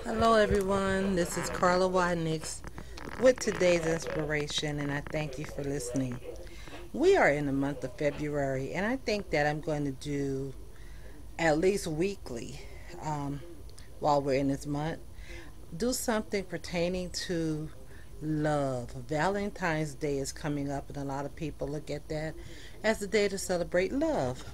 Hello, everyone. This is Carla with today's inspiration, and I thank you for listening. We are in the month of February, and I think that I'm going to do at least weekly um, while we're in this month. Do something pertaining to love. Valentine's Day is coming up, and a lot of people look at that as the day to celebrate love.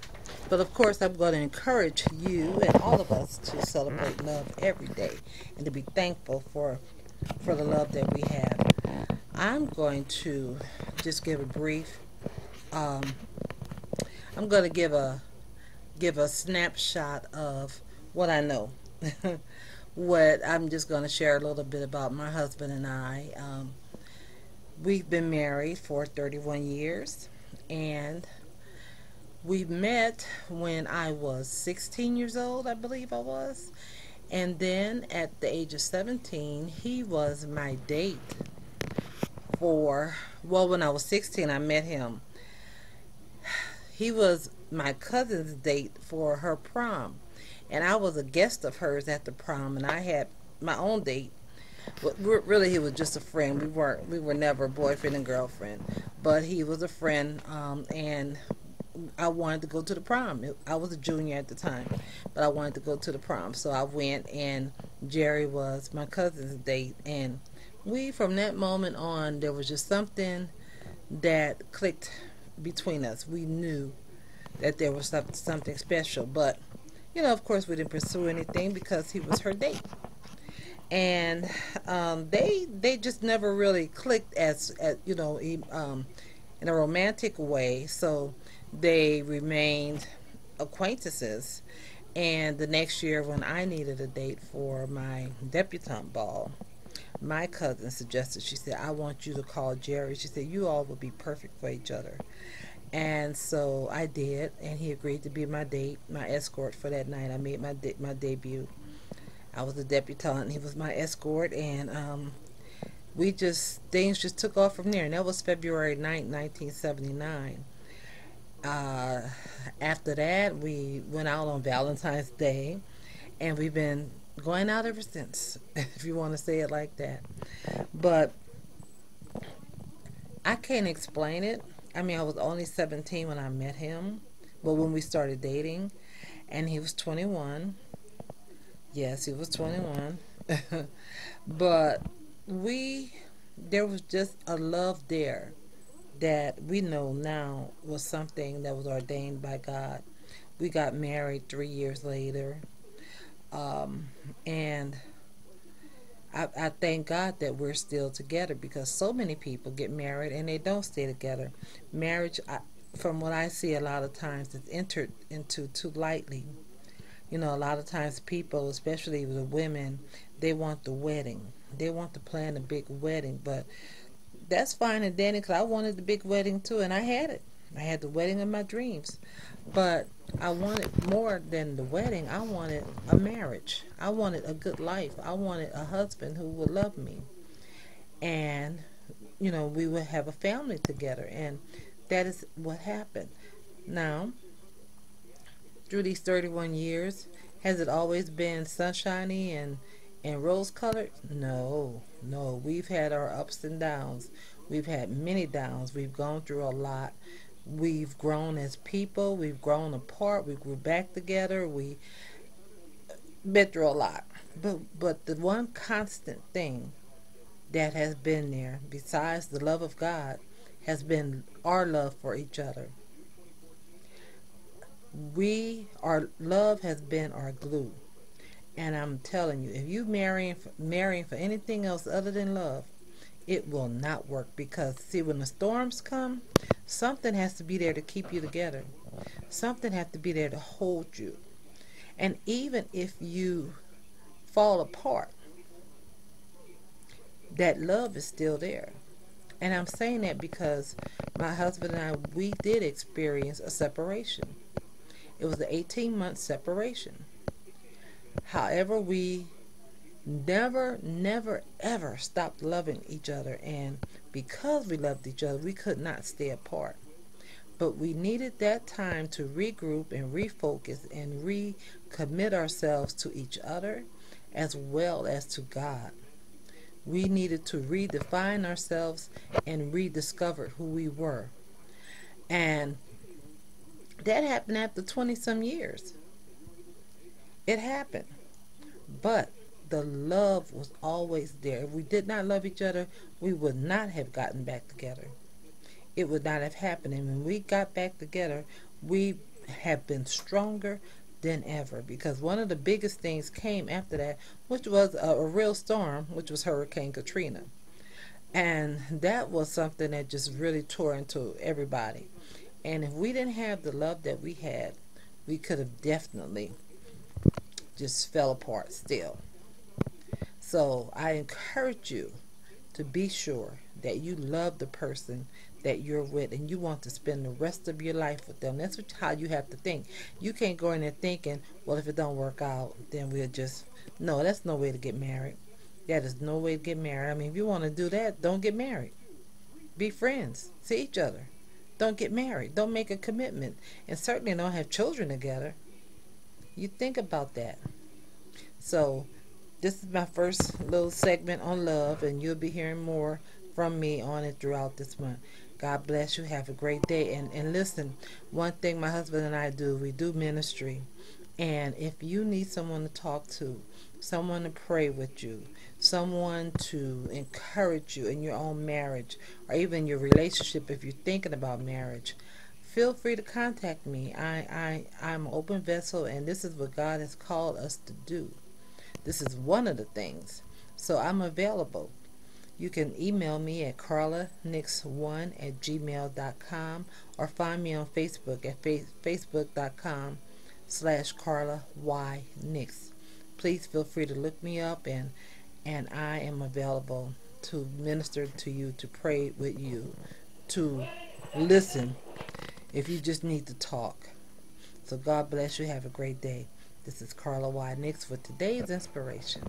But of course, I'm going to encourage you and all of us to celebrate love every day and to be thankful for the love that we have. I'm going to just give a brief. Um, I'm going to give a snapshot of what I know. What I'm just going to share a little bit about my husband and I. We've been married for 31 years, and we met when I was 16 years old, I believe I was. And then at the age of 17, he was my date well, when I was 16, I met him. He was my cousin's date for her prom. And I was a guest of hers at the prom, and I had my own date. But really, he was just a friend. We were never boyfriend and girlfriend, but he was a friend, and I wanted to go to the prom. I was a junior at the time, but I wanted to go to the prom. So I went, and Jerry was my cousin's date. And from that moment on, there was just something that clicked between us. We knew that there was something special. But, of course, we didn't pursue anything because he was her date. And they just never really clicked in a romantic way. So they remained acquaintances. And the next year, when I needed a date for my debutante ball, my cousin suggested, she said, I want you to call Jerry. She said, you all would be perfect for each other. And so I did, and he agreed to be my date, my escort for that night. I made my debut. I was a debutante, he was my escort, and things just took off from there. And that was February 9th, 1979. Uh, After that, we went out on Valentine's Day, and we've been going out ever since, if you want to say it like that. But I can't explain it. I mean, I was only 17 when I met him, well, when we started dating, and he was 21. Yes, he was 21. But we, there was just a love there that we know now was something that was ordained by God. We got married 3 years later. And I thank God that we're still together, because so many people get married and they don't stay together. Marriage, from what I see, a lot of times is entered into too lightly. A lot of times people, especially the women, they want the wedding. They want to plan a big wedding, but that's fine and dandy, because I wanted the big wedding too, and I had it. I had the wedding of my dreams. But I wanted more than the wedding. I wanted a marriage. I wanted a good life. I wanted a husband who would love me. And, we would have a family together. And that is what happened. Now, through these 31 years, has it always been sunshiny and rose colored? No, no. We've had our ups and downs. We've had many downs. We've gone through a lot. We've grown as people. We've grown apart. We grew back together. We been through a lot. But the one constant thing that has been there, besides the love of God, has been our love for each other. Our love has been our glue. And I'm telling you, if you marrying for anything else other than love, it will not work. Because see, when the storms come, something has to be there to keep you together. Something has to be there to hold you. And even if you fall apart, that love is still there. And I'm saying that because my husband and I, we did experience a separation. It was an 18-month separation. However, we never, ever stopped loving each other. And because we loved each other, we could not stay apart. But we needed that time to regroup and refocus and recommit ourselves to each other as well as to God. We needed to redefine ourselves and rediscover who we were. And that happened after 20 some years. It happened. But the love was always there. If we did not love each other, we would not have gotten back together. It would not have happened. And when we got back together, we have been stronger than ever, because one of the biggest things came after that, which was a real storm, which was Hurricane Katrina. And that was something that just really tore into everybody. And if we didn't have the love that we had, we could have definitely just fell apart still. So I encourage you to be sure that you love the person that you're with and you want to spend the rest of your life with them. That's how you have to think. You can't go in there thinking, well, if it don't work out, then we'll just... No, that's no way to get married. That is no way to get married. I mean, if you want to do that, don't get married. Be friends. See each other. Don't get married. Don't make a commitment. And certainly don't have children together. You think about that. So this is my first little segment on love, and you'll be hearing more from me on it throughout this month. God bless you. Have a great day. And listen, one thing my husband and I do, we do ministry. And if you need someone to talk to, someone to pray with you, someone to encourage you in your own marriage, or even your relationship if you're thinking about marriage, feel free to contact me. I'm an open vessel, and this is what God has called us to do. This is one of the things. So I'm available. You can email me at carlanix1@gmail.com, or find me on Facebook at facebook.com/CarlaYNix. Please feel free to look me up, and I am available to minister to you, to pray with you, to listen if you just need to talk. So God bless you. Have a great day. This is Carla Y. Nix with today's inspiration.